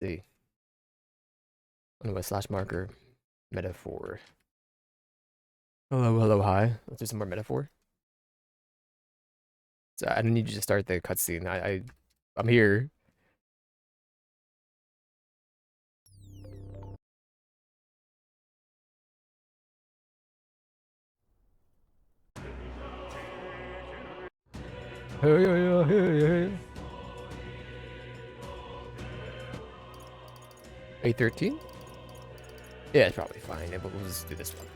See. Anyway, slash marker. Metaphor. Hello, hello, hi. Let's do some more metaphor. So I don't need you to start the cutscene. I'm here. Hey, hey, hey, hey. 813? Yeah, it's probably fine. But we'll just do this one.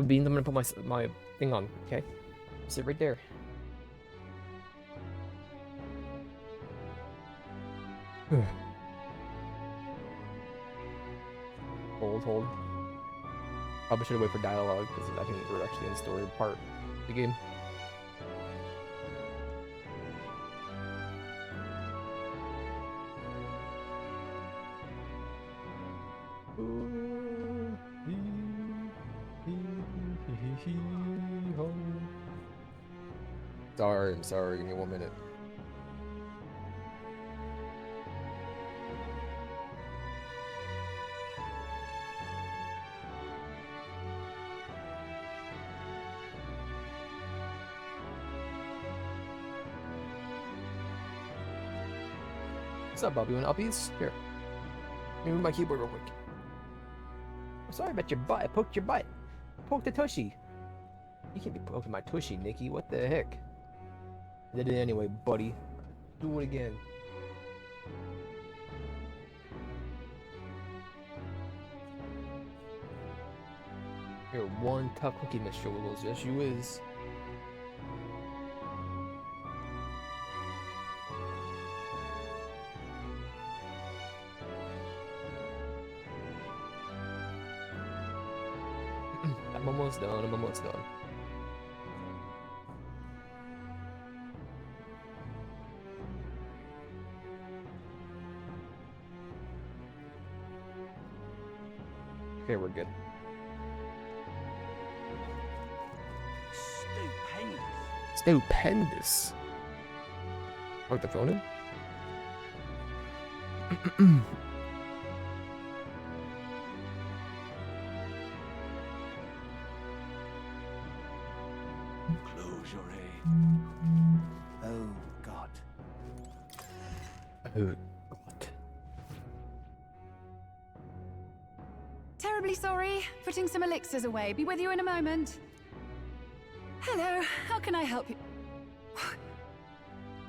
Beans, I'm gonna put my thing on, okay? Sit right there. Hold. Probably should wait for dialogue because I think we're actually in the story part of the game. I'm sorry. Give me 1 minute. What's up, Bobby? You want uppies? Here. Let me move my keyboard real quick. I'm sorry about your butt. I poked your butt. Poke the tushy. You can't be poking my tushy, Nikki. What the heck? I did it anyway, buddy. Do it again. You're one tough cookie, Miss Shoulders. Yes, you is. I'm almost done. Okay, we're good. Stupendous. Plug the phone in? Close your eyes. Oh, God. Oh, God. Terribly sorry. Putting some elixirs away. Be with you in a moment. Hello. How can I help you?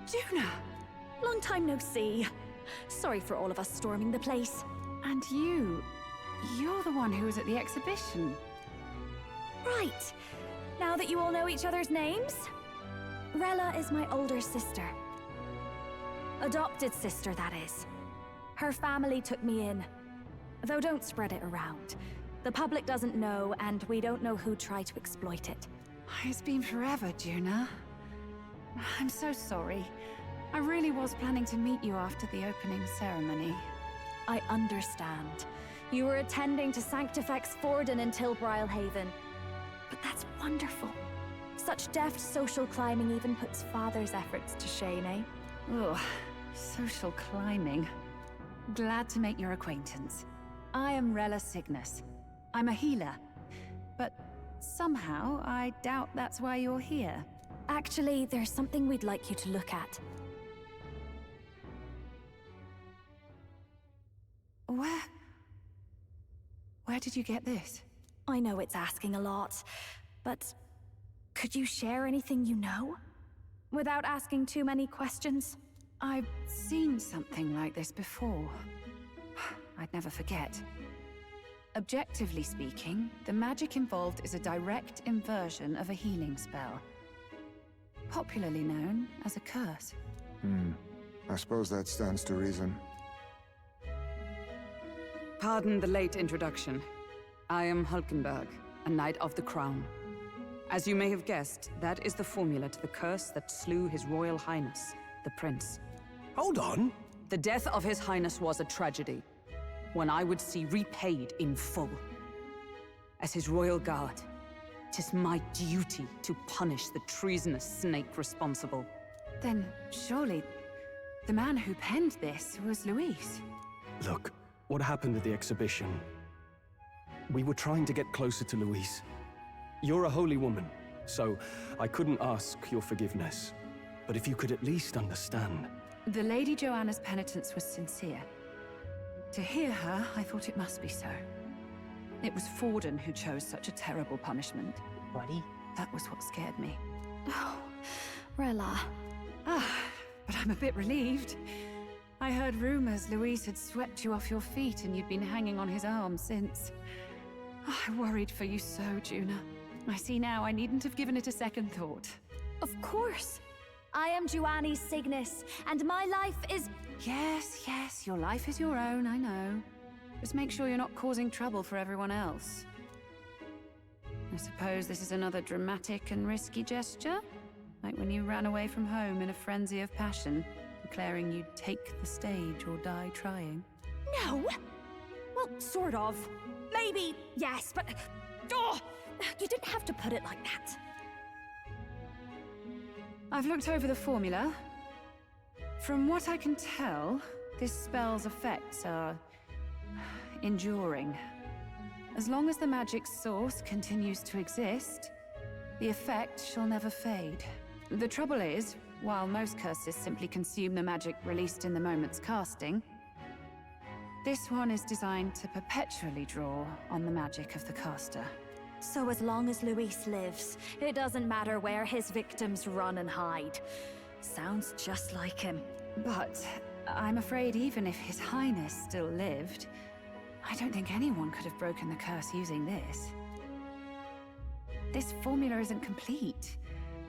Juna! Long time no see. Sorry for all of us storming the place. And you're the one who was at the exhibition. Right. Now that you all know each other's names, Rella is my older sister. Adopted sister, that is. Her family took me in. Though don't spread it around. The public doesn't know, and we don't know who tried to exploit it. It's been forever, Juna. I'm so sorry. I really was planning to meet you after the opening ceremony. I understand. You were attending to Sanctifex Forden in Tilbrile Haven. But that's wonderful. Such deft social climbing even puts Father's efforts to shame, eh? Ugh, social climbing. Glad to make your acquaintance. I am Rella Cygnus. I'm a healer. But somehow, I doubt that's why you're here. Actually, there's something we'd like you to look at. Where did you get this? I know it's asking a lot, but could you share anything you know? Without asking too many questions? I've seen something like this before. I'd never forget. Objectively speaking, the magic involved is a direct inversion of a healing spell. Popularly known as a curse. I suppose that stands to reason. Pardon the late introduction. I am Hulkenberg, a Knight of the Crown. As you may have guessed, that is the formula to the curse that slew His Royal Highness, the Prince. Hold on. The death of His Highness was a tragedy, one I would see repaid in full. As His Royal Guard, 'tis my duty to punish the treasonous snake responsible. Then surely the man who penned this was Luis. Look, what happened at the exhibition? We were trying to get closer to Louise. You're a holy woman, so I couldn't ask your forgiveness. But if you could at least understand. The Lady Joanna's penitence was sincere. To hear her, I thought it must be so. It was Forden who chose such a terrible punishment. Buddy? That was what scared me. Oh, Rella. But I'm a bit relieved. I heard rumors Luis had swept you off your feet and you'd been hanging on his arm since. I worried for you so, Juna. I see now I needn't have given it a second thought. Of course. I am Juani's Cygnus, and my life is... Yes, your life is your own, I know. Just make sure you're not causing trouble for everyone else. I suppose this is another dramatic and risky gesture? Like when you ran away from home in a frenzy of passion, declaring you'd take the stage or die trying. No! Well, sort of. Maybe, yes, but... Oh, you didn't have to put it like that. I've looked over the formula. From what I can tell, this spell's effects are... enduring. As long as the magic's source continues to exist, the effect shall never fade. The trouble is, while most curses simply consume the magic released in the moment's casting, this one is designed to perpetually draw on the magic of the caster. So as long as Luis lives, it doesn't matter where his victims run and hide. Sounds just like him. But I'm afraid even if His Highness still lived, I don't think anyone could have broken the curse using this. This formula isn't complete.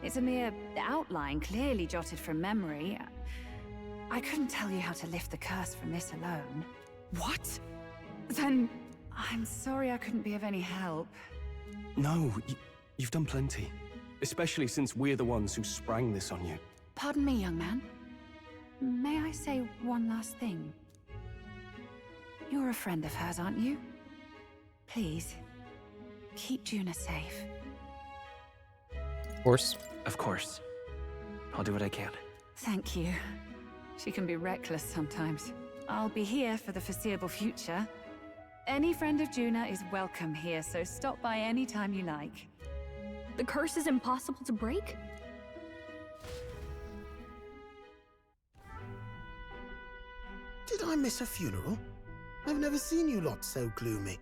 It's a mere outline, clearly jotted from memory. I couldn't tell you how to lift the curse from this alone. What? Then I'm sorry I couldn't be of any help. No, you've done plenty. Especially since we're the ones who sprang this on you. Pardon me, young man. May I say one last thing? You're a friend of hers, aren't you? Please, keep Juna safe. Of course. Of course. I'll do what I can. Thank you. She can be reckless sometimes. I'll be here for the foreseeable future. Any friend of Juna is welcome here, so stop by any time you like. The curse is impossible to break? Did I miss a funeral? I've never seen you lot so gloomy.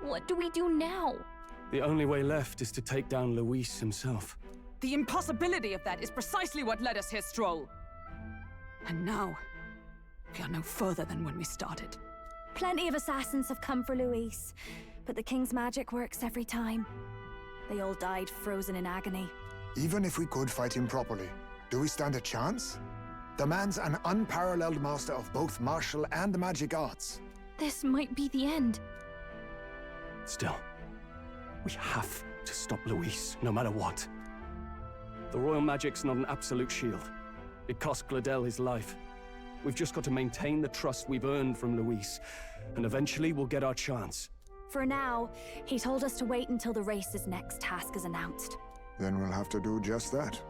What do we do now? The only way left is to take down Luis himself. The impossibility of that is precisely what led us here, Stroll. And now, we are no further than when we started. Plenty of assassins have come for Luis, but the king's magic works every time. They all died frozen in agony. Even if we could fight him properly, do we stand a chance? The man's an unparalleled master of both martial and magic arts. This might be the end. Still, we have to stop Luis, no matter what. The royal magic's not an absolute shield. It cost Gladel his life. We've just got to maintain the trust we've earned from Luis, and eventually we'll get our chance. For now, he told us to wait until the race's next task is announced. Then we'll have to do just that.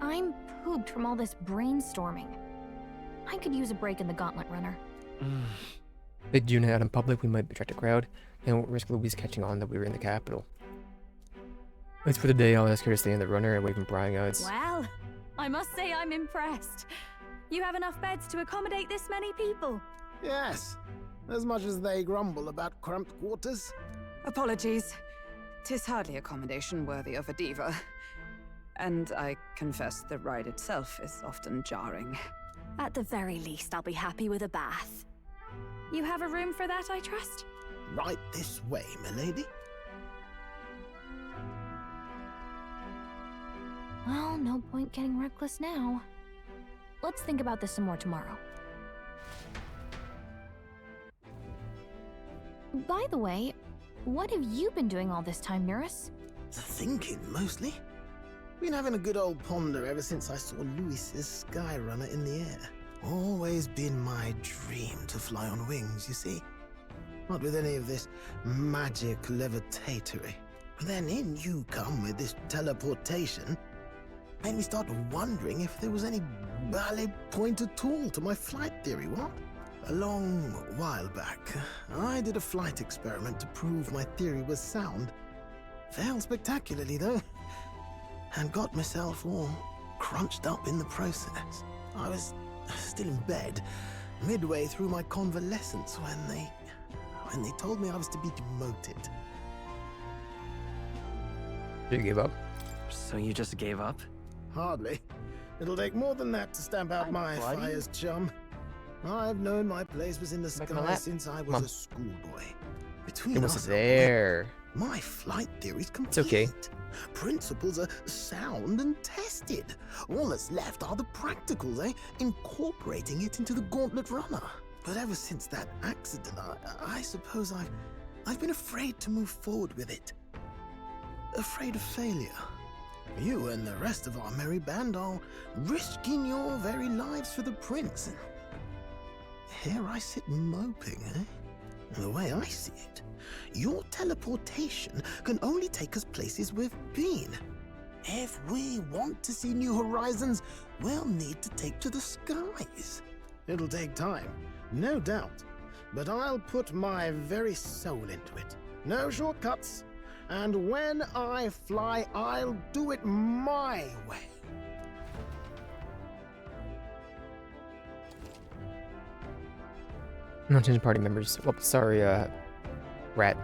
I'm pooped from all this brainstorming. I could use a break in the gauntlet runner. Big Juna out in public, we might attract a crowd, and won't risk Louise catching on that we were in the capital. At least for the day, I'll ask her to stay in the runner and wait from prying eyes. Well, I must say I'm impressed. You have enough beds to accommodate this many people? Yes, as much as they grumble about cramped quarters. Apologies. 'Tis hardly accommodation worthy of a diva. And I confess the ride itself is often jarring. At the very least, I'll be happy with a bath. You have a room for that, I trust? Right this way, milady. Well, no point getting reckless now. Let's think about this some more tomorrow. By the way, what have you been doing all this time, Nurse? Thinking, mostly. Been having a good old ponder ever since I saw Luis's Skyrunner in the air. Always been my dream to fly on wings, you see. Not with any of this magic levitatory. But then in you come with this teleportation. Made me start wondering if there was any valid point at all to my flight theory, what? A long while back, I did a flight experiment to prove my theory was sound. Failed spectacularly, though, and got myself all crunched up in the process. I was still in bed, midway through my convalescence, when they told me I was to be demoted. You give up? So you just gave up? Hardly. It'll take more than that to stamp out my buddy. fires, chum. I've known my place was in the Back in my sky lap. since I was Mom. a schoolboy. Between It was us, there. my flight theory's complete. It's okay. Principles are sound and tested. All that's left are the practicals, incorporating it into the gauntlet runner. But ever since that accident, I suppose I've been afraid to move forward with it. Afraid of failure. You and the rest of our merry band are risking your very lives for the prince. Here I sit moping, The way I see it, your teleportation can only take us places we've been. If we want to see new horizons, we'll need to take to the skies. It'll take time, no doubt, but I'll put my very soul into it. No shortcuts. And when I fly, I'll do it my way. No change party members. Well, sorry, Rat.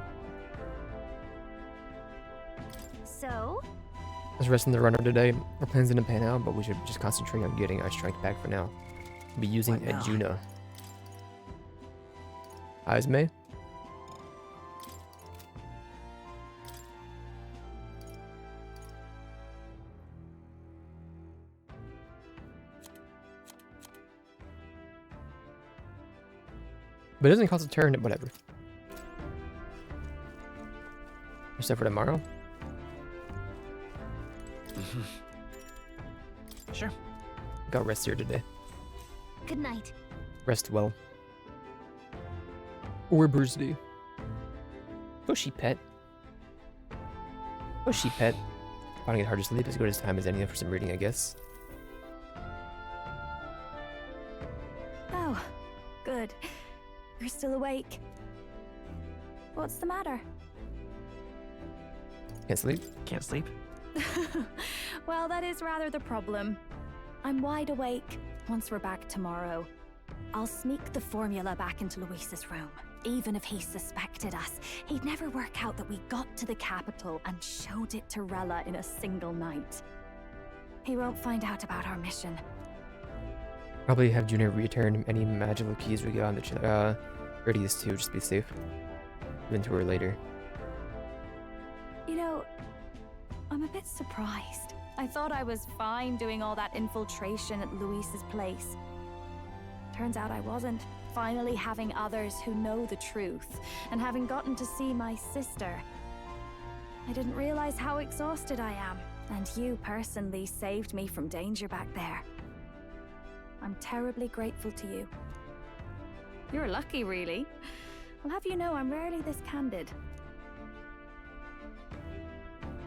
So, I was resting the runner today. Our plans didn't pan out, but we should just concentrate on getting our strength back for now. Be using What now? Ajuna. Eyes May? But it doesn't cost a turn, whatever. Stuff for tomorrow? Sure. Got rest here today. good night. Rest well. Or Bursty. Pushy pet. Pushy pet. Finding it hard to sleep as good as time as any for some reading, I guess. Oh, good. You're still awake. What's the matter? Can't sleep? Can't sleep? Well, that is rather the problem. I'm wide awake. Once we're back tomorrow, I'll sneak the formula back into Luis's room. Even if he suspected us, he'd never work out that we got to the capital and showed it to Rella in a single night. He won't find out about our mission. Probably have Junior return any magical keys we got on the Radius too, just be safe. Even to her later. You know, I'm a bit surprised. I thought I was fine doing all that infiltration at Luis's place. Turns out I wasn't. Finally having others who know the truth, and having gotten to see my sister. I didn't realize how exhausted I am, and you personally saved me from danger back there. I'm terribly grateful to you. You're lucky, really. I'll have you know I'm rarely this candid.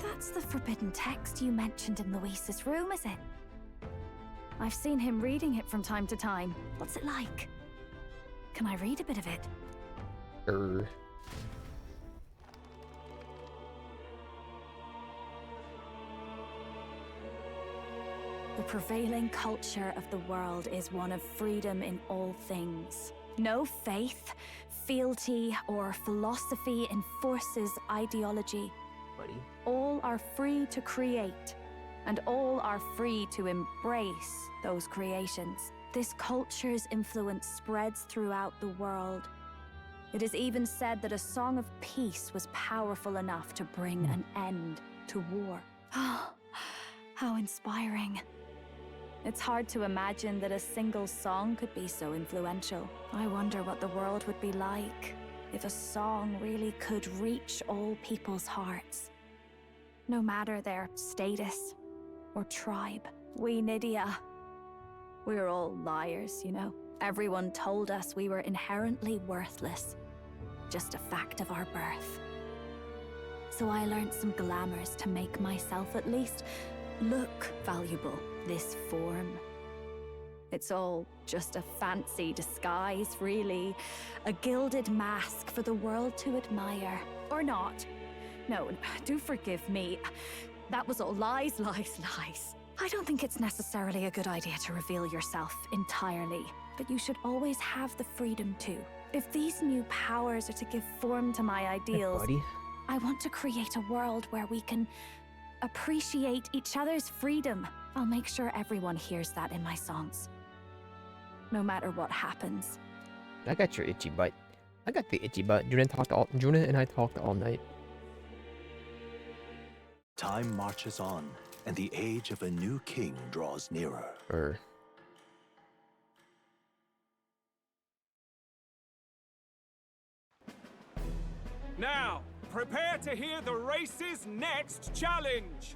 That's the forbidden text you mentioned in Luis's room, is it? I've seen him reading it from time to time. What's it like? Can I read a bit of it? The prevailing culture of the world is one of freedom in all things. No faith, fealty, or philosophy enforces ideology. Buddy. All are free to create, and all are free to embrace those creations. This culture's influence spreads throughout the world. It is even said that a song of peace was powerful enough to bring an end to war. How inspiring. It's hard to imagine that a single song could be so influential. I wonder what the world would be like if a song really could reach all people's hearts. No matter their status or tribe. We Nydia, we're all liars, you know. Everyone told us we were inherently worthless. Just a fact of our birth. So I learned some glamours to make myself, at least, look valuable, this form. It's all just a fancy disguise, really. A gilded mask for the world to admire. Or not. No, do forgive me. That was all lies, lies, lies. I don't think it's necessarily a good idea to reveal yourself entirely, but you should always have the freedom to. If these new powers are to give form to my ideals, buddy. I want to create a world where we can appreciate each other's freedom. I'll make sure everyone hears that in my songs. No matter what happens. I got your itchy butt. I got the itchy butt. Juna and I talked all night. Time marches on, and the age of a new king draws nearer. Now, prepare to hear the race's next challenge.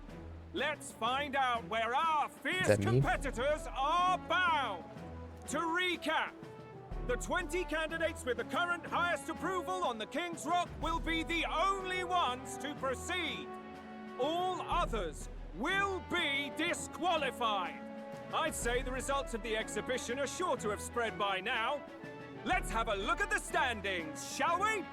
Let's find out where our fierce competitors are bound. To recap, the 20 candidates with the current highest approval on the King's Rock will be the only ones to proceed. All others will be disqualified. I'd say the results of the exhibition are sure to have spread by now. Let's have a look at the standings, shall we?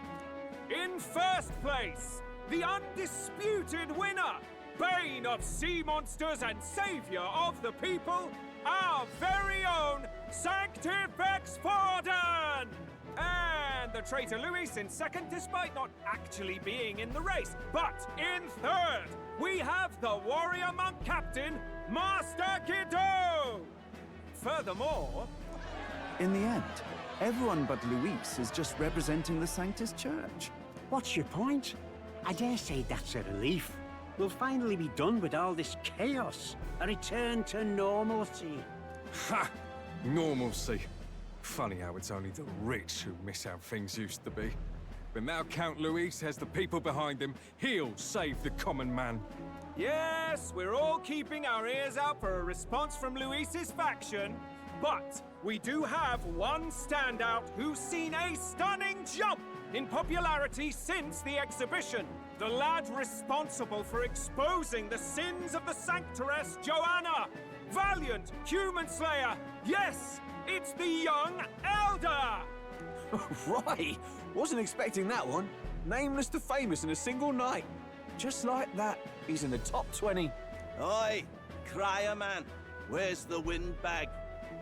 In first place, the undisputed winner, bane of sea monsters and savior of the people, our very own Sanctifex Forden! And the traitor Luis in second, despite not actually being in the race. But in third, we have the warrior monk captain, Master Kiddo! Furthermore... In the end, everyone but Luis is just representing the Sanctus Church. What's your point? I dare say that's a relief. We'll finally be done with all this chaos. A return to normalcy. Ha! Normalcy. Funny how it's only the rich who miss how things used to be. But now Count Luis has the people behind him. He'll save the common man. Yes, we're all keeping our ears out for a response from Luis's faction. But we do have one standout who's seen a stunning jump in popularity since the exhibition. The lad responsible for exposing the sins of the Sanctoress Joanna. Valiant human slayer. Yes, it's the young Elder. Right. Wasn't expecting that one. Nameless to famous in a single night. Just like that, he's in the top 20. Oi, crier man. Where's the windbag?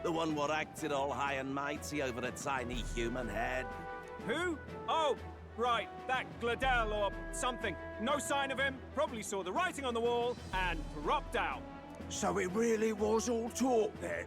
The one what acted all high and mighty over a tiny human head. Who? Oh, right, that Gladell or something. No sign of him, probably saw the writing on the wall and dropped out. So it really was all talk then?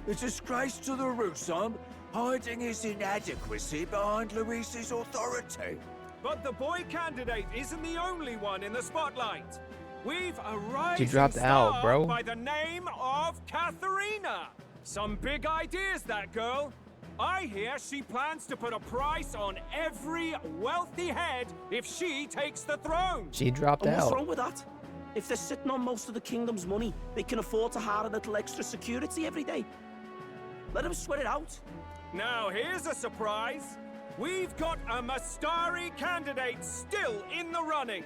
A disgrace to the Rusum, hiding his inadequacy behind Luis's authority. But the boy candidate isn't the only one in the spotlight. We've a rising She dropped out, star bro. by the name of Katharina. Some big ideas, that girl. I hear she plans to put a price on every wealthy head if she takes the throne. She dropped and out. What's wrong with that? If they're sitting on most of the kingdom's money, they can afford to hire a little extra security every day. Let them sweat it out. Now here's a surprise. We've got a Mastari candidate still in the running.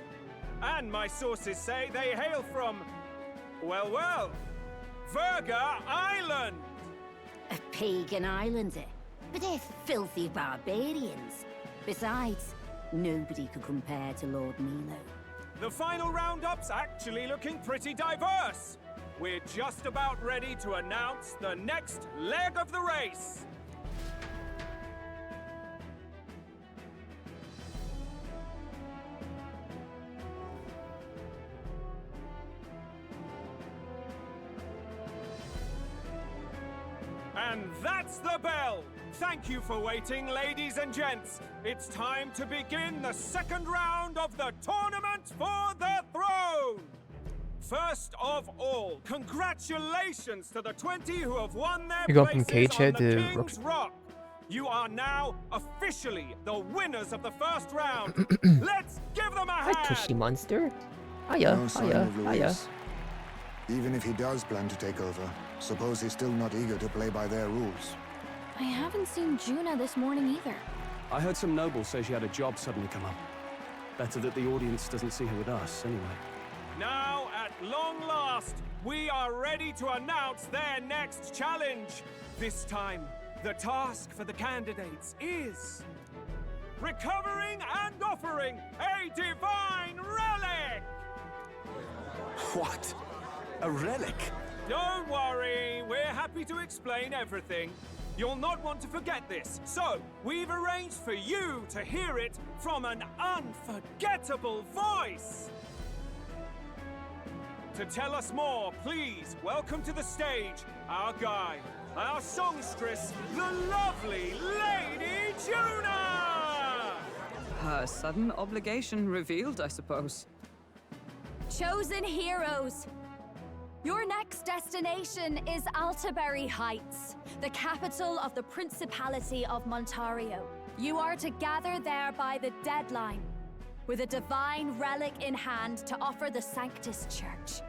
And my sources say they hail from, well, Verga Island. A pagan island, eh? But they're filthy barbarians. Besides, nobody could compare to Lord Milo. The final roundup's actually looking pretty diverse. We're just about ready to announce the next leg of the race. And that's the bell! Thank you for waiting, ladies and gents. It's time to begin the second round of the tournament for the throne! First of all, congratulations to the 20 who have won their You're going from places Cagehead on the to King's Rock. You are now officially the winners of the first round. Let's give them a hand! Hi, Tushy Monster. Hiya, No sign hiya, of hiya. Luis. Even if he does plan to take over, suppose he's still not eager to play by their rules. I haven't seen Juna this morning either. I heard some nobles say she had a job suddenly come up. Better that the audience doesn't see her with us, anyway. Now, at long last, we are ready to announce their next challenge. This time, the task for the candidates is recovering and offering a divine relic! What? A relic? Don't worry, we're happy to explain everything. You'll not want to forget this, so we've arranged for you to hear it from an unforgettable voice. To tell us more, please welcome to the stage our guide, our songstress, the lovely Lady Juna! Her sudden obligation revealed, I suppose. Chosen heroes! Your next destination is Altaberry Heights, the capital of the Principality of Montario. You are to gather there by the deadline, with a divine relic in hand to offer the Sanctus Church.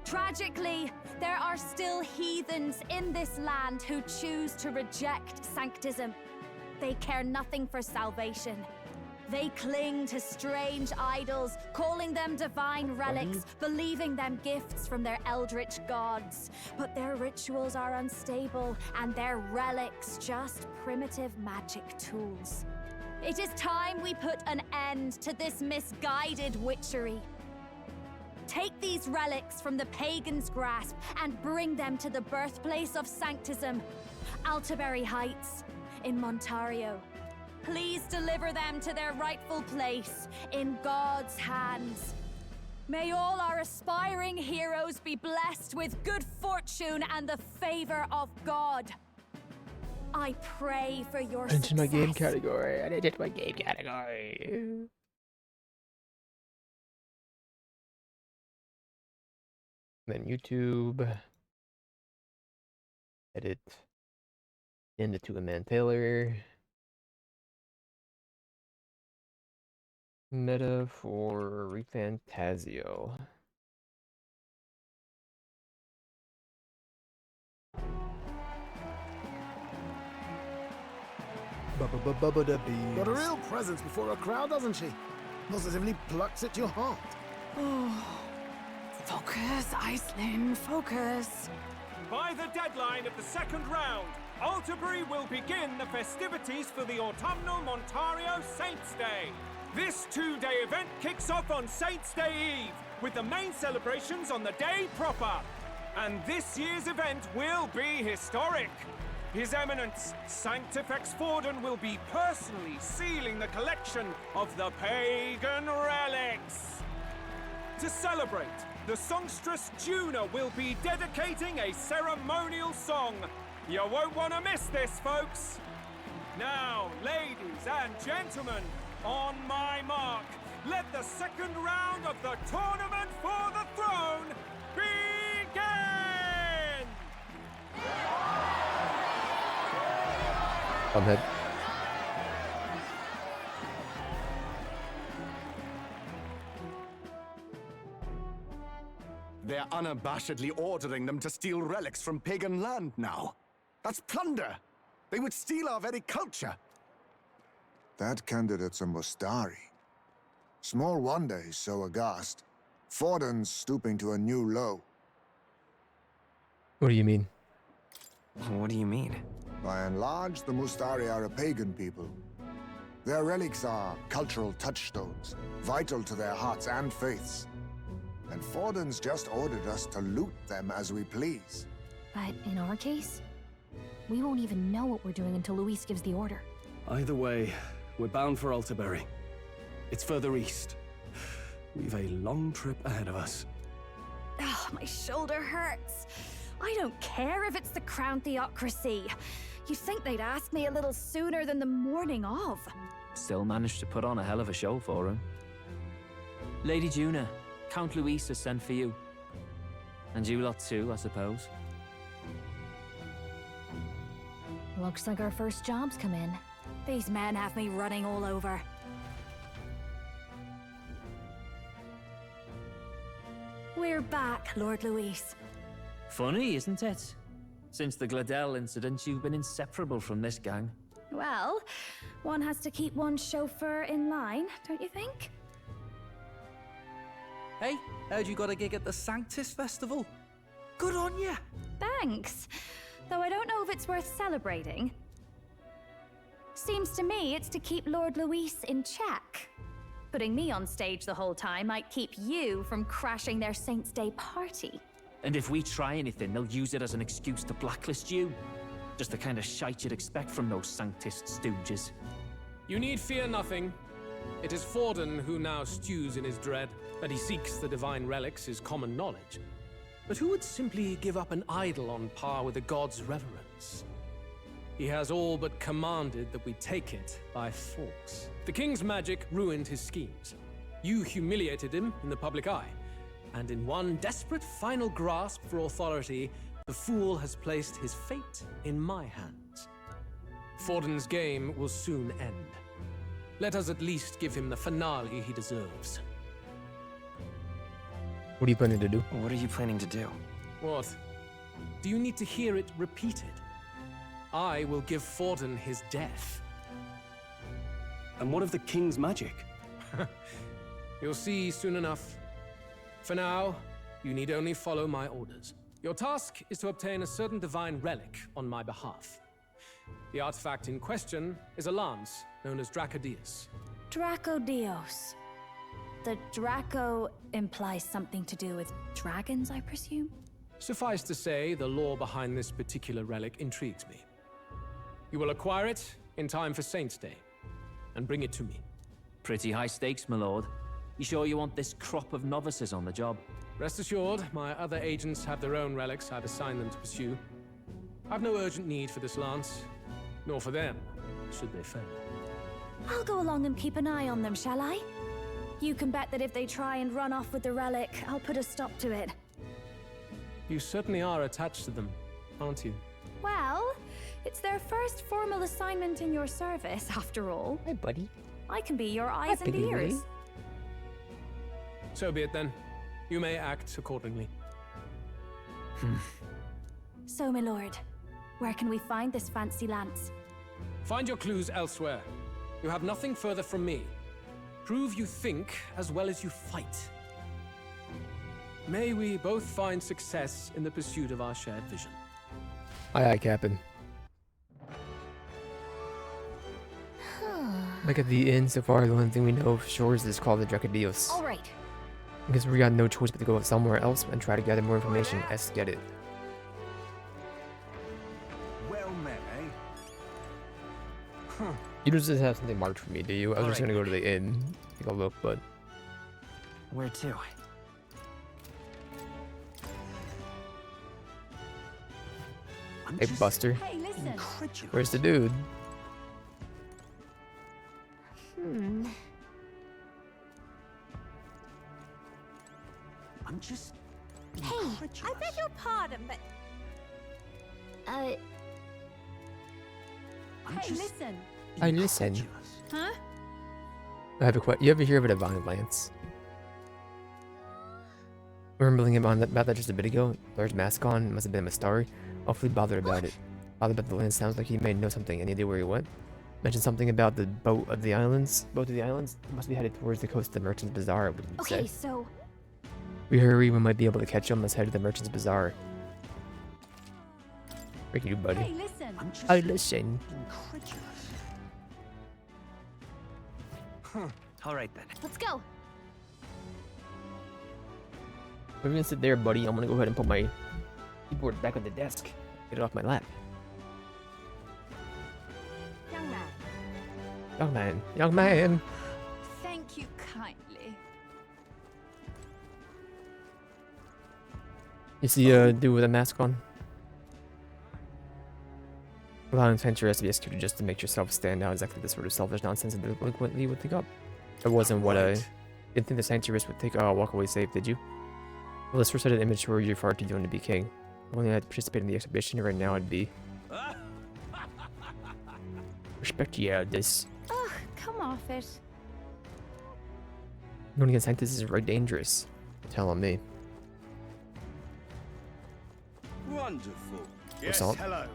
Tragically, there are still heathens in this land who choose to reject Sanctism. They care nothing for salvation. They cling to strange idols, calling them divine relics, believing them gifts from their eldritch gods. But their rituals are unstable, and their relics just primitive magic tools. It is time we put an end to this misguided witchery. Take these relics from the pagan's grasp and bring them to the birthplace of Sanctism, Altaberry Heights, in Montario. Please deliver them to their rightful place in God's hands. May all our aspiring heroes be blessed with good fortune and the favor of God. I pray for your success. Into my game category. I did my game category. Then YouTube. Edit. Into to a man Taylor. Meta for ReFantazio. Got a real presence before a crowd, doesn't she? Positively plucks at your heart. Oh. Focus, Iceland, focus. By the deadline of the second round, Altaberry will begin the festivities for the autumnal Montario Saints' Day. This two-day event kicks off on Saints' Day Eve, with the main celebrations on the day proper. And this year's event will be historic. His Eminence, Sanctifex Forden, will be personally sealing the collection of the pagan relics. To celebrate, the songstress Juna will be dedicating a ceremonial song. You won't want to miss this, folks. Now, ladies and gentlemen, on my mark, let the second round of the tournament for the throne begin! I'm head. They're unabashedly ordering them to steal relics from pagan land now. That's plunder. They would steal our very culture. That candidate's a Mustari. Small wonder he's so aghast. Forden's stooping to a new low. What do you mean? What do you mean? By and large, the Mustari are a pagan people. Their relics are cultural touchstones, vital to their hearts and faiths. And Forden's just ordered us to loot them as we please. But in our case, we won't even know what we're doing until Luis gives the order. Either way, we're bound for Altaberry. It's further east. We've a long trip ahead of us. Oh, my shoulder hurts. I don't care if it's the Crown Theocracy. You'd think they'd ask me a little sooner than the morning of. Still managed to put on a hell of a show for him. Lady Juna, Count Luis has sent for you. And you lot too, I suppose. Looks like our first job's come in. These men have me running all over. We're back, Lord Luis. Funny, isn't it? Since the Gladel incident, you've been inseparable from this gang. Well, one has to keep one's chauffeur in line, don't you think? Hey, heard you got a gig at the Sanctus Festival? Good on ya! Thanks. Though I don't know if it's worth celebrating. Seems to me it's to keep Lord Luis in check. Putting me on stage the whole time might keep you from crashing their Saints' Day party. And if we try anything, they'll use it as an excuse to blacklist you. Just the kind of shite you'd expect from those Sanctist stooges. You need fear nothing. It is Forden who now stews in his dread. That he seeks the divine relics is common knowledge. But who would simply give up an idol on par with the god's reverence? He has all but commanded that we take it by force. The king's magic ruined his schemes. You humiliated him in the public eye. And in one desperate final grasp for authority, the fool has placed his fate in my hands. Forden's game will soon end. Let us at least give him the finale he deserves. What are you planning to do? What are you planning to do? What? Do you need to hear it repeated? I will give Forden his death. And what of the king's magic? You'll see soon enough. For now, you need only follow my orders. Your task is to obtain a certain divine relic on my behalf. The artifact in question is a lance known as Dracodius. Dracodios. The Draco implies something to do with dragons, I presume? Suffice to say, the lore behind this particular relic intrigues me. You will acquire it in time for Saints' Day, and bring it to me. Pretty high stakes, my lord. You sure you want this crop of novices on the job? Rest assured, my other agents have their own relics I've assigned them to pursue. I've no urgent need for this lance, nor for them, should they fail. I'll go along and keep an eye on them, shall I? You can bet that if they try and run off with the relic, I'll put a stop to it. You certainly are attached to them, aren't you? Well, it's their first formal assignment in your service, after all. Hey, buddy. I can be your eyes and Buddy. ears. So be it then. You may act accordingly. So, my lord, where can we find this fancy lance? Find your clues elsewhere. You have nothing further from me. Prove you think as well as you fight. May we both find success in the pursuit of our shared vision. Aye, aye, Captain. Look at the inn so far. The only thing we know for sure is this called the Dracodios. All right. I guess we got no choice but to go somewhere else and try to gather more information. Let's get it. Well met, eh? You don't just have something marked for me, do you? I was just gonna go to the inn, take a look, but Where to? hey, Buster. Hey, listen. Where's the dude? I'm just... Hey, I beg your pardon, but... Uh, Hey, listen. I listen. Huh? I have a question. You ever hear of a divine lance? Remembering about that just a bit ago. Lord's mask on. Must have been a Mastari. Awfully bothered about it. Bothered about the lance. Sounds like he may know something. Any idea where he went? Mentioned something about the boat of the islands. Boat of the islands must be headed towards the coast of the Merchant's Bazaar. Okay, so... We hurry. We might be able to catch him. Let's head to the Merchant's Bazaar. Break you, buddy. Hey, listen. I listen. All right then. Let's go. We're gonna sit there, buddy. I'm gonna go ahead and put my keyboard back on the desk. Get it off my lap. Young man. Young man. Young man. Thank you kindly. You see a dude with a mask on? Allowing attention has to be executed just to make yourself stand out. Exactly the sort of selfish nonsense that delinquently would think up. It wasn't what I didn't think the sanctuarist would take. Walk away safe, did you? Well, this recited immature, you're far too young to be king. If only I'd participate in the exhibition right now, I'd be. Respect you, this. Ugh, come off it. Going against Sanctus is very dangerous. You're telling me. Wonderful. Yes, hello.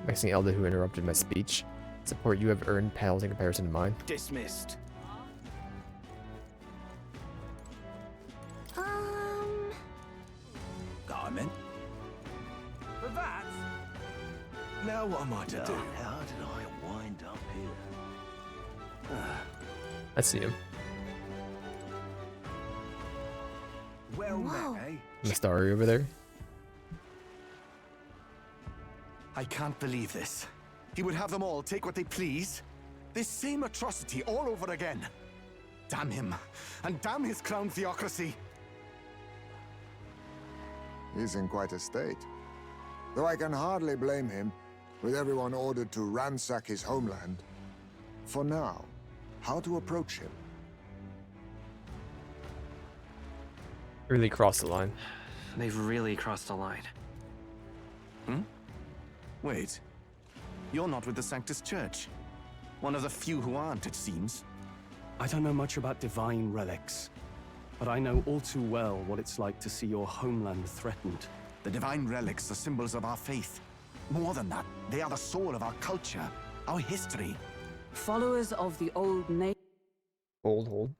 Vexing Elder who interrupted my speech. Support you have earned pales in comparison to mine. Dismissed. Now what am I to do? How did I wind up here? I see him. Well, Whoa. met, eh? Mistari over there. I can't believe this. He would have them all take what they please. This same atrocity all over again. Damn him, and damn his crown theocracy. He's in quite a state. Though I can hardly blame him, with everyone ordered to ransack his homeland. For now, how to approach him? Really crossed the line. They've really crossed the line. Wait. You're not with the Sanctus Church. One of the few who aren't, it seems. I don't know much about divine relics, but I know all too well what it's like to see your homeland threatened. The divine relics are symbols of our faith. More than that, they are the soul of our culture, our history. Followers of the old nation. Hold.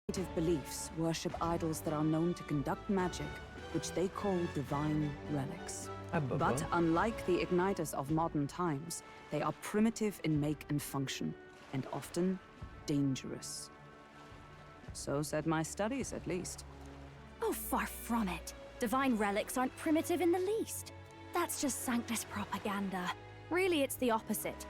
Native beliefs worship idols that are known to conduct magic, which they call divine relics. But unlike the igniters of modern times, they are primitive in make and function, and often dangerous. So said my studies, at least. Oh, far from it. Divine relics aren't primitive in the least. That's just Sanctus propaganda. Really, it's the opposite.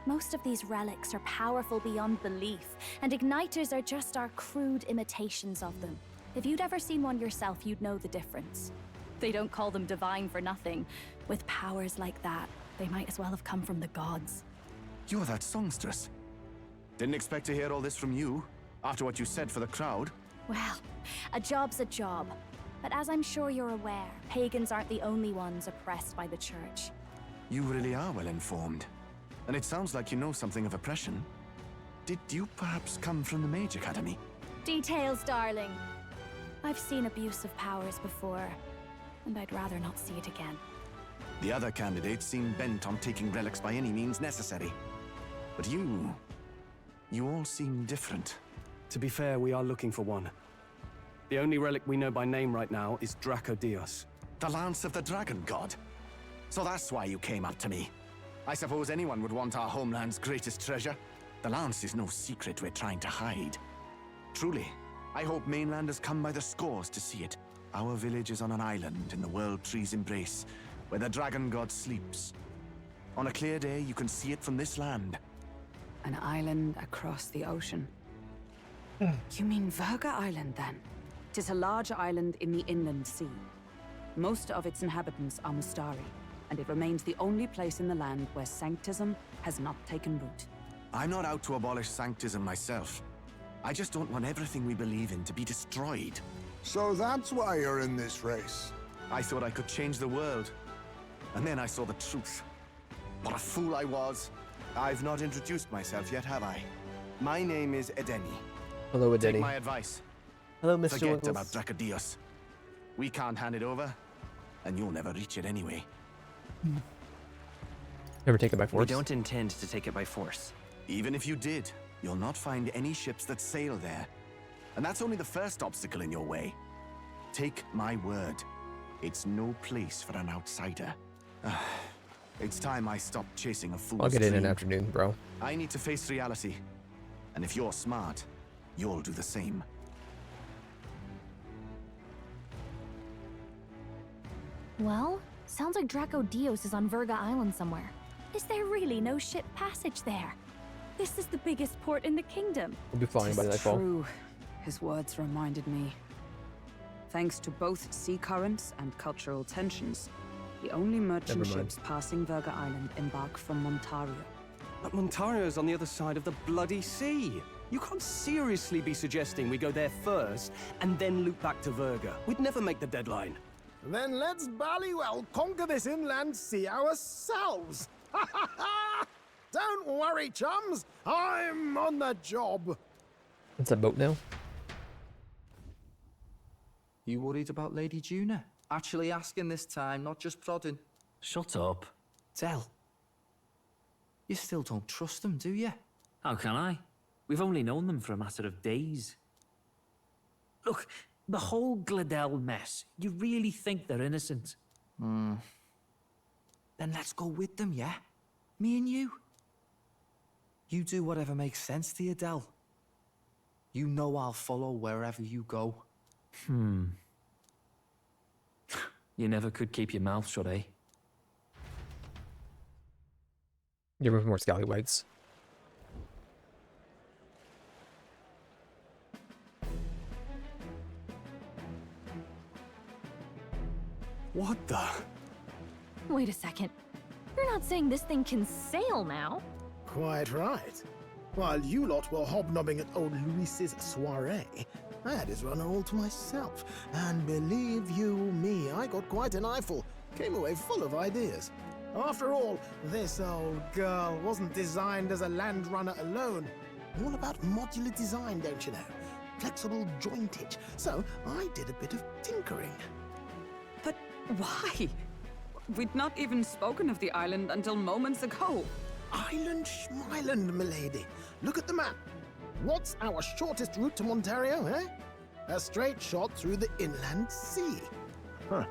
Most of these relics are powerful beyond belief, and igniters are just our crude imitations of them. If you'd ever seen one yourself, you'd know the difference. They don't call them divine for nothing. With powers like that, they might as well have come from the gods. You're that songstress. Didn't expect to hear all this from you, after what you said for the crowd. Well, a job's a job. But as I'm sure you're aware, pagans aren't the only ones oppressed by the church. You really are well informed. And it sounds like you know something of oppression. Did you perhaps come from the Mage Academy? Details, darling. I've seen abuse of powers before, and I'd rather not see it again. The other candidates seem bent on taking relics by any means necessary. But you all seem different. To be fair, we are looking for one. The only relic we know by name right now is Draco Dios. The Lance of the Dragon God. So that's why you came up to me. I suppose anyone would want our homeland's greatest treasure. The Lance is no secret we're trying to hide. Truly, I hope mainlanders come by the scores to see it. Our village is on an island in the World Tree's embrace, where the Dragon God sleeps. On a clear day, you can see it from this land. An island across the ocean. You mean Verga Island, then? 'Tis a large island in the inland sea. Most of its inhabitants are Mustari, and it remains the only place in the land where Sanctism has not taken root. I'm not out to abolish Sanctism myself. I just don't want everything we believe in to be destroyed. So that's why you're in this race. I thought I could change the world. And then I saw the truth. What a fool I was. I've not introduced myself yet, have I? My name is Edeni. Hello, Edeni. Take my advice. Hello, Mr. Forget Wiggles. about Dracodios. We can't hand it over, and you'll never reach it anyway. Never take it by force. We don't intend to take it by force. Even if you did, you'll not find any ships that sail there. And that's only the first obstacle in your way. Take my word. It's no place for an outsider. It's time I stopped chasing a fool's I'll get in an dream. afternoon, bro. I need to face reality. And if you're smart, you'll do the same. Well, sounds like Draco Dios is on Verga Island somewhere. Is there really no ship passage there? This is the biggest port in the kingdom. We'll be flying by Tis nightfall. true. His words reminded me. Thanks to both sea currents and cultural tensions, the only merchant Never mind. ships passing Verga Island embark from Montario. But Montario's on the other side of the bloody sea. You can't seriously be suggesting we go there first and then loop back to Verga. We'd never make the deadline. Then let's bally well conquer this inland sea ourselves! Don't worry, chums. I'm on the job. It's a boat now. You worried about Lady Juna? Actually asking this time, not just prodding. Shut up. Tell. You still don't trust them, do you? How can I? We've only known them for a matter of days. Look, the whole Gladel mess, you really think they're innocent? Then let's go with them, yeah? Me and you. You do whatever makes sense to you, Del. You know I'll follow wherever you go. You never could keep your mouth shut, eh? Give him more scallywags. What the? Wait a second. You're not saying this thing can sail now? Quite right. While you lot were hobnobbing at old Luis's soiree, I had his runner all to myself. And believe you me, I got quite an eyeful. Came away full of ideas. After all, this old girl wasn't designed as a land runner alone. All about modular design, don't you know? Flexible jointage. So I did a bit of tinkering. But why? We'd not even spoken of the island until moments ago. Island Schmyland, milady. Look at the map. What's our shortest route to Montario, eh? A straight shot through the inland sea. Huh.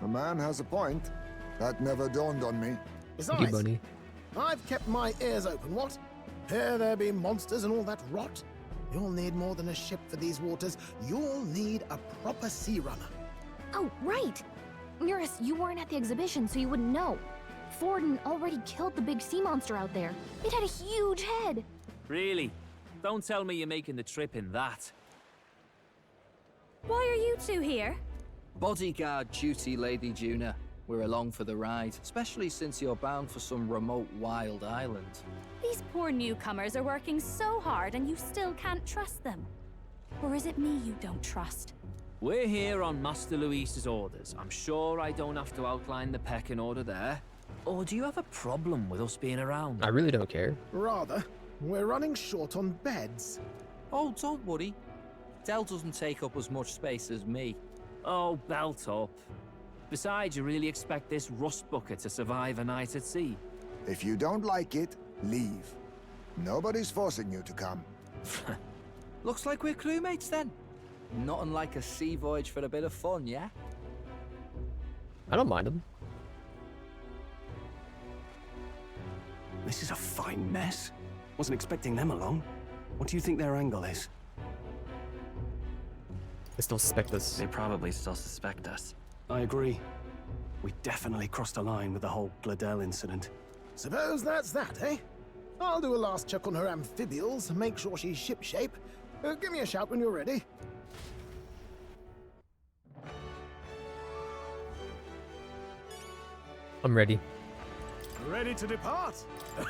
The man has a point. That never dawned on me. Besides, buddy. I've kept my ears open, what? Here there be monsters and all that rot. You'll need more than a ship for these waters. You'll need a proper sea runner. Oh, right. Eurus, you weren't at the exhibition, so you wouldn't know. Forden already killed the big sea monster out there. It had a huge head. Really? Don't tell me you're making the trip in that. Why are you two here? Bodyguard duty, Lady Juna. We're along for the ride, especially since you're bound for some remote wild island. These poor newcomers are working so hard and you still can't trust them. Or is it me you don't trust? We're here on Master Luis's orders. I'm sure I don't have to outline the pecking order there. Or do you have a problem with us being around? I really don't care. Rather, we're running short on beds. Oh, don't worry. Del doesn't take up as much space as me. Oh, belt up. Besides, you really expect this rust bucket to survive a night at sea? If you don't like it, leave. Nobody's forcing you to come. Looks like we're crewmates then. Nothing like a sea voyage for a bit of fun, yeah? I don't mind them. This is a fine mess. Wasn't expecting them along. What do you think their angle is? They still suspect us. They probably still suspect us. I agree. We definitely crossed a line with the whole Gladel incident. Suppose that's that, eh? I'll do a last check on her amphibials, make sure she's shipshape. Give me a shout when you're ready. I'm ready. Ready to depart?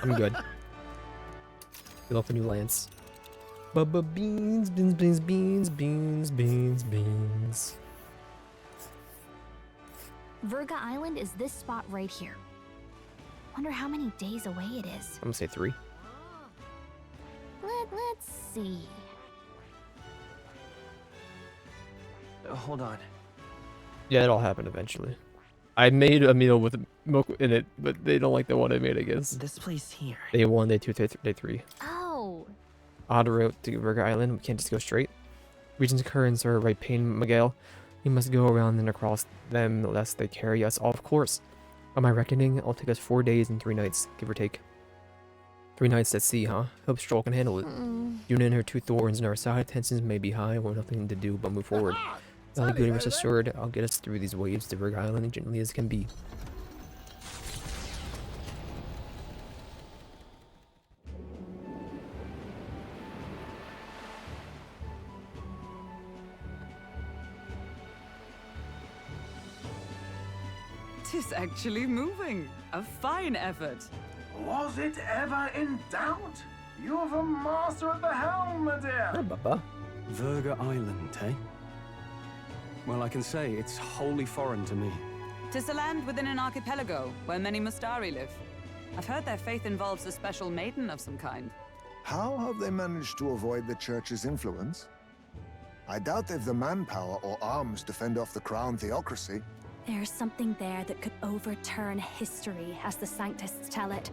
I'm good. We love the new lance. Bubba beans, beans, beans, beans, beans, beans, beans. Virga Island is this spot right here. Wonder how many days away it is. I'm gonna say 3. Let's see. Hold on. Yeah, it all happened eventually. I made a meal with milk in it, but they don't like the one I made, I guess. This place here. Day 1, day 2, day 3. Oh. Odd route to Virga Island. We can't just go straight. Region's currents are right pain, Miguel. We must go around and across them lest they carry us off course. On my reckoning, it'll take us 4 days and 3 nights, give or take. 3 nights at sea, huh? Hope Stroll can handle it. Juna and her 2 thorns in our side, tensions may be high, we'll nothing to do but move forward. I'll good and rest assured, I'll get us through these waves to Virga Island as gently as can be. Tis actually moving. A fine effort. Was it ever in doubt? You're the master at the helm, my dear. Hi, Bubba. Virga Island, eh? Well, I can say it's wholly foreign to me. Tis a land within an archipelago where many Mustari live. I've heard their faith involves a special maiden of some kind. How have they managed to avoid the Church's influence? I doubt they've the manpower or arms to fend off the crown theocracy. There's something there that could overturn history, as the Sanctists tell it.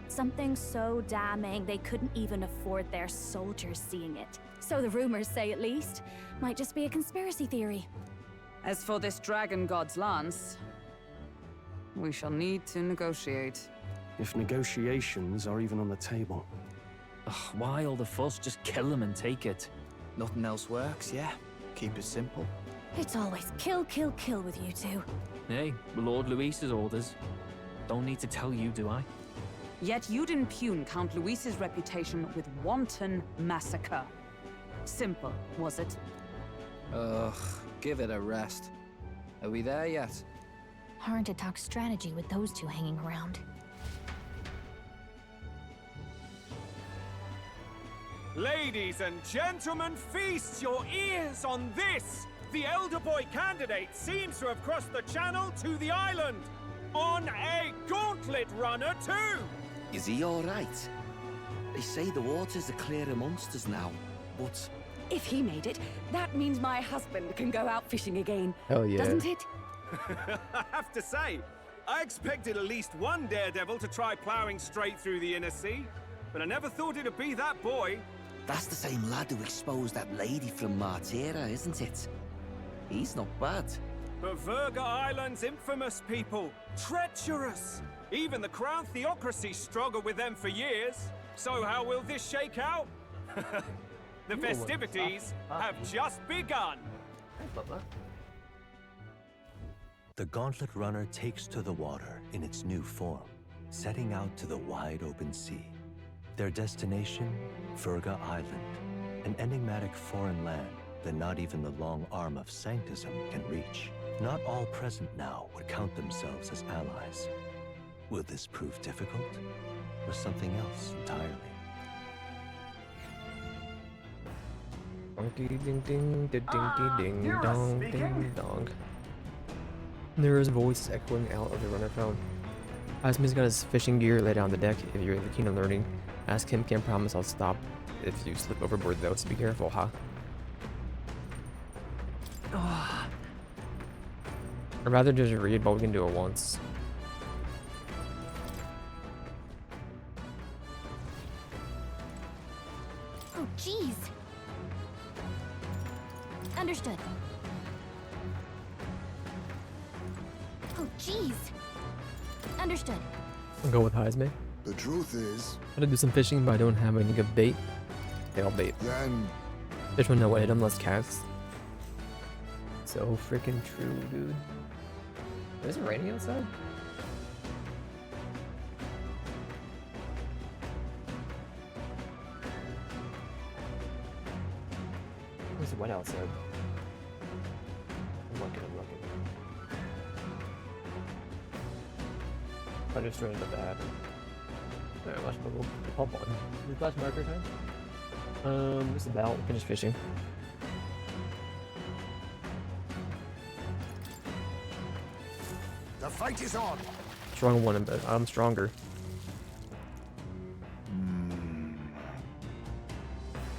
Something so damning they couldn't even afford their soldiers seeing it. So the rumors say, at least. Might just be a conspiracy theory. As for this dragon god's lance, we shall need to negotiate. If negotiations are even on the table. Ugh, why all the fuss? Just kill him and take it. Nothing else works, yeah? Keep it simple. It's always kill, kill, kill with you two. Hey, Lord Luis's orders. Don't need to tell you, do I? Yet you'd impugn Count Luis's reputation with wanton massacre. Simple, was it? Ugh, give it a rest. Are we there yet? Hard to talk strategy with those two hanging around. Ladies and gentlemen, feast your ears on this! The elder boy candidate seems to have crossed the channel to the island! On a gauntlet runner, too! Is he alright? They say the waters are clear amongst us now, but... If he made it, that means my husband can go out fishing again. Hell yeah. Doesn't it? I have to say, I expected at least one daredevil to try plowing straight through the inner sea, but I never thought it'd be that boy. That's the same lad who exposed that lady from Martira, isn't it? He's not bad. But Verga Island's infamous people. Treacherous! Even the Crown Theocracy struggled with them for years. So how will this shake out? The festivities have just begun. The Gauntlet Runner takes to the water in its new form, setting out to the wide open sea. Their destination, Verga Island, an enigmatic foreign land that not even the long arm of Sanctism can reach. Not all present now would count themselves as allies. Will this prove difficult, or something else entirely? Donkey ding ding ding ding ding dong ding dong. There is voices echoing out of the runner phone. Asmi's got his fishing gear laid on the deck. If you're keen on learning, ask him. Can't promise I'll stop if you slip overboard though, so be careful, huh? I'd rather just read, but we can do it once. Oh, jeez. Understood. Oh, jeez. Understood. I'll go with Heisman. The truth is... I'm gonna do some fishing, but I don't have any good bait. They'll bait. Then... Fish will know what hit him, let's cast. So freaking true, dude. Is it raining outside? It's wet outside. I'm looking. I just turned about to happen. Alright, watch bubble. Pump on. Is it flash marker time? Just about. Finish fishing. The fight is on! Strong one, but I'm stronger.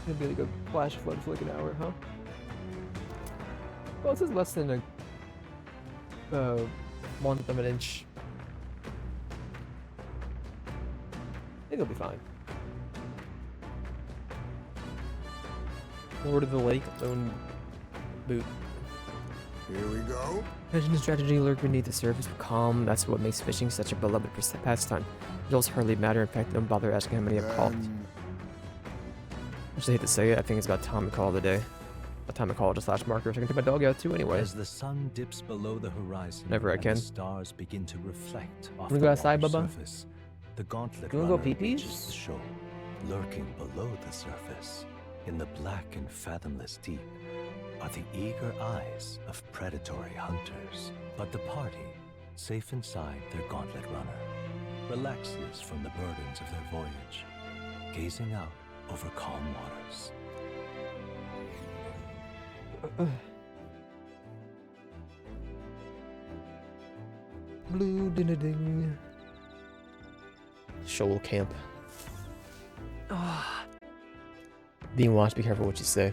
It'd be like a flash flood for like an hour, huh? Well, this is less than a 1/1 of an inch. I think it'll be fine. Lord of the Lake, lone boot. Here we go. Fishing strategy lurk beneath the surface of calm. That's what makes fishing such a beloved pastime. Results hardly matter. In fact, don't bother asking how many I've caught. I just hate to say it. I think it's about time to call it a day. By the time I call it a slash marker, so I can take my dog out too anyway. As the sun dips below the horizon, Whenever I can. The stars begin to reflect off Wanna the go outside, water Bubba? surface. The Gauntlet You wanna go Runner pee-pees? reaches the shore, lurking below the surface. In the black and fathomless deep are the eager eyes of predatory hunters. But the party, safe inside their Gauntlet Runner, relaxes from the burdens of their voyage, gazing out over calm waters. Blue ding ding. Shoal camp. Being watched, be careful what you say.